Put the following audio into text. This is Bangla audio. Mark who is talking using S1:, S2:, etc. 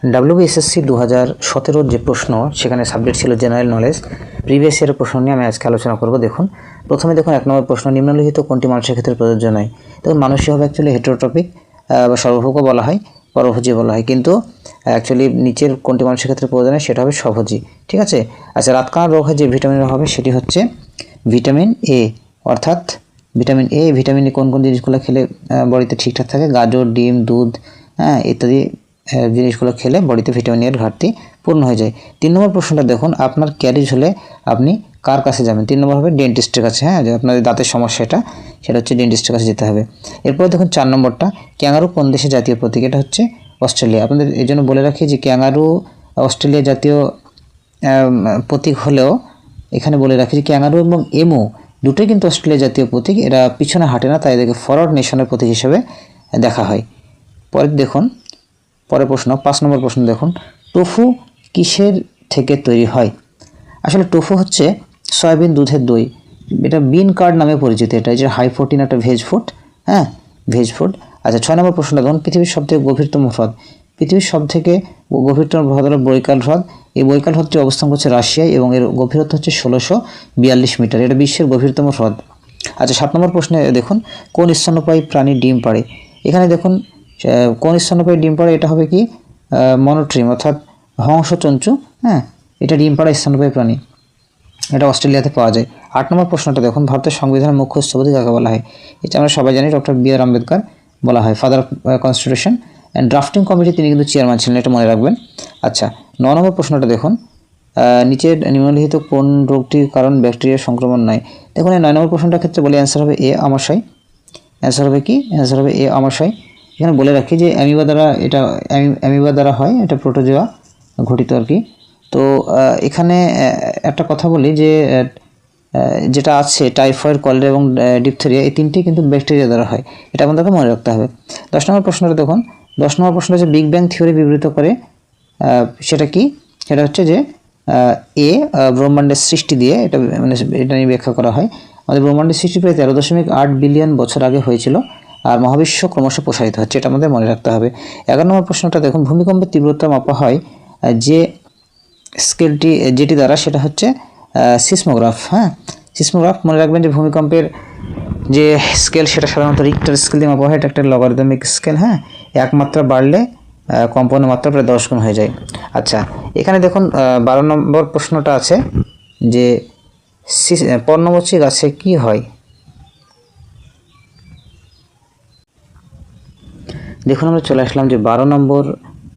S1: WBSSC 2017 যে প্রশ্ন সেখানে সাবজেক্ট ছিল জেনারেল নলেজ। প্রিভিয়াস ইয়ারের প্রশ্ন নিয়ে আমি আজকে আলোচনা করব। দেখুন প্রথমে দেখুন 1 নম্বর প্রশ্ন, নিম্নলিখিত কোনটি মানুষের ক্ষেত্রে প্রযোজ্য নয়? দেখুন মানুষই হবে অ্যাকচুয়ালি হেটেরোটপিক বা সর্বভুকও বলা হয়, পরভোজী বলা হয়, কিন্তু অ্যাকচুয়ালি নিচের কোনটি মানুষের ক্ষেত্রে প্রয়োজন হয় সেটা হবে স্বভোজী। ঠিক আছে। আচ্ছা, রাতকানা রোগ হয় যে ভিটামিন হবে সেটি হচ্ছে ভিটামিন এ, অর্থাৎ ভিটামিন এ। ভিটামিন এ কোন কোন জিনিসগুলো খেলে বডিতে ঠিকঠাক থাকে? গাজর, ডিম, দুধ, ইত্যাদি জিনিসগুলো খেলে বডিতে ভিটামিন এর ঘাটতি পূর্ণ হয়ে যায়। 3 নম্বর প্রশ্নটা দেখুন, আপনার ক্যারিজ হলে আপনি কার কাছে যাবেন? 3 নম্বর হবে ডেন্টিস্টের কাছে। যে আপনাদের দাঁতের সমস্যা সেটা হচ্ছে ডেন্টিস্টের কাছে যেতে হবে। এরপর দেখুন 4 নম্বরটা, ক্যাঙ্গারু কোন দেশের জাতীয় প্রতীক? এটা হচ্ছে অস্ট্রেলিয়া। আপনাদের এই জন্য বলে রাখি যে ক্যাঙ্গারু অস্ট্রেলিয়া জাতীয় প্রতীক হলেও এখানে বলে রাখি যে ক্যাঙ্গারু এবং এমু দুটোই কিন্তু অস্ট্রেলিয়া জাতীয় প্রতীক। এরা পিছনে হাঁটে না, তাই এদেরকে ফরওয়ার্ড নেশনের প্রতীক হিসেবে দেখা হয়। পরে দেখুন পরের প্রশ্ন, 5 নম্বর প্রশ্ন দেখুন, টোফু কিসের থেকে তৈরি হয়? আসলে টোফু হচ্ছে সয়াবিন দুধের দই। এটা বিন কার্ড নামে পরিচিত। এটা যে হাই প্রোটিন একটা ভেজ ফুড, ভেজ ফুড। আচ্ছা, 6 নম্বর প্রশ্নটা দেখুন, পৃথিবীর সবথেকে গভীরতম হ্রদ। পৃথিবীর সবথেকে গভীরতম হ্রদ হলো বৈকাল হ্রদ। এই বৈকাল হ্রদটি অবস্থান করছে রাশিয়ায় এবং এর গভীরতা হচ্ছে 1642 মিটার। এটা বিশ্বের গভীরতম হ্রদ। আচ্ছা, 7 নম্বর প্রশ্নে দেখুন, কোন স্তন্যপায়ী প্রাণী ডিম পাড়ে? এখানে দেখুন কোন স্তন্যপায়ী ডিম পাড়ে? এটা হবে কি মনোট্রিম, অর্থাৎ হংসচঞ্চু। এটা ডিম পাড়া স্তন্যপায়ী প্রাণী। এটা অস্ট্রেলিয়াতে পাওয়া যায়। 8 নম্বর প্রশ্নটা দেখুন, ভারতের সংবিধানের মুখ্য স্থপতি কাকে বলা হয়? এটা আমরা সবাই জানি, ডক্টর বি.আর. আম্বেদকর বলা হয়, father of constitution. And drafting committee তিনি কিন্তু চেয়ারম্যান ছিলেন, এটা মনে রাখবেন। আচ্ছা, 9 নম্বর প্রশ্নটা দেখুন, নিচের নিম্নলিখিত কোন রোগটির কারণ ব্যাকটেরিয়ার সংক্রমণ নয়? দেখুন এই 9 নম্বর প্রশ্নটার ক্ষেত্রে বলি অ্যান্সার হবে এ, আমাশয়। অ্যান্সার হবে কি? অ্যান্সার হবে এ, আমাশয়। এখানে বলে রাখি যে অ্যামিবা দ্বারা হয়, এটা প্রোটোজোয়া ঘটিত আর কি। তো এখানে একটা কথা বলি যে যেটা আছে টাইফয়েড, কলেরা এবং ডিপথেরিয়া, এই তিনটি কিন্তু ব্যাকটেরিয়া দ্বারা হয়। এটা আমাদেরকে মনে রাখতে হবে। 10 নম্বর প্রশ্নটা দেখুন, 10 নম্বর প্রশ্নটা হচ্ছে বিগ ব্যাং থিওরি বিবৃত করে। সেটা কি? সেটা হচ্ছে যে ব্রহ্মাণ্ডের সৃষ্টি দিয়ে এটা নিয়ে ব্যাখ্যা করা হয়। আমাদের ব্রহ্মাণ্ডের সৃষ্টি প্রায় 13.8 বিলিয়ন বছর আগে হয়েছিল, আর মহাবিশ্ব ক্রমশ প্রসারিত হচ্ছে, এটা আমাদের মনে রাখতে হবে। 11 নম্বর প্রশ্নটা দেখুন, ভূমিকম্পের তীব্রতা মাপা হয় যে স্কেলটি যেটি দ্বারা, সেটা হচ্ছে সিসমোগ্রাফ। সিসমোগ্রাফ মনে রাখবেন যে ভূমিকম্পের যে স্কেল সেটা সাধারণত রিক্টার স্কেল দিয়ে মাপা হয়। এটা একটা লগারিদমিক স্কেল। এক মাত্রা বাড়লে কম্পনের মাত্রা প্রায় 10 গুণ হয়ে যায়। আচ্ছা, এখানে দেখুন 12 নম্বর প্রশ্নটা আছে যে পর্ণমোচী গাছে কি হয়? দেখুন আমরা চলে আসলাম যে 12 নম্বর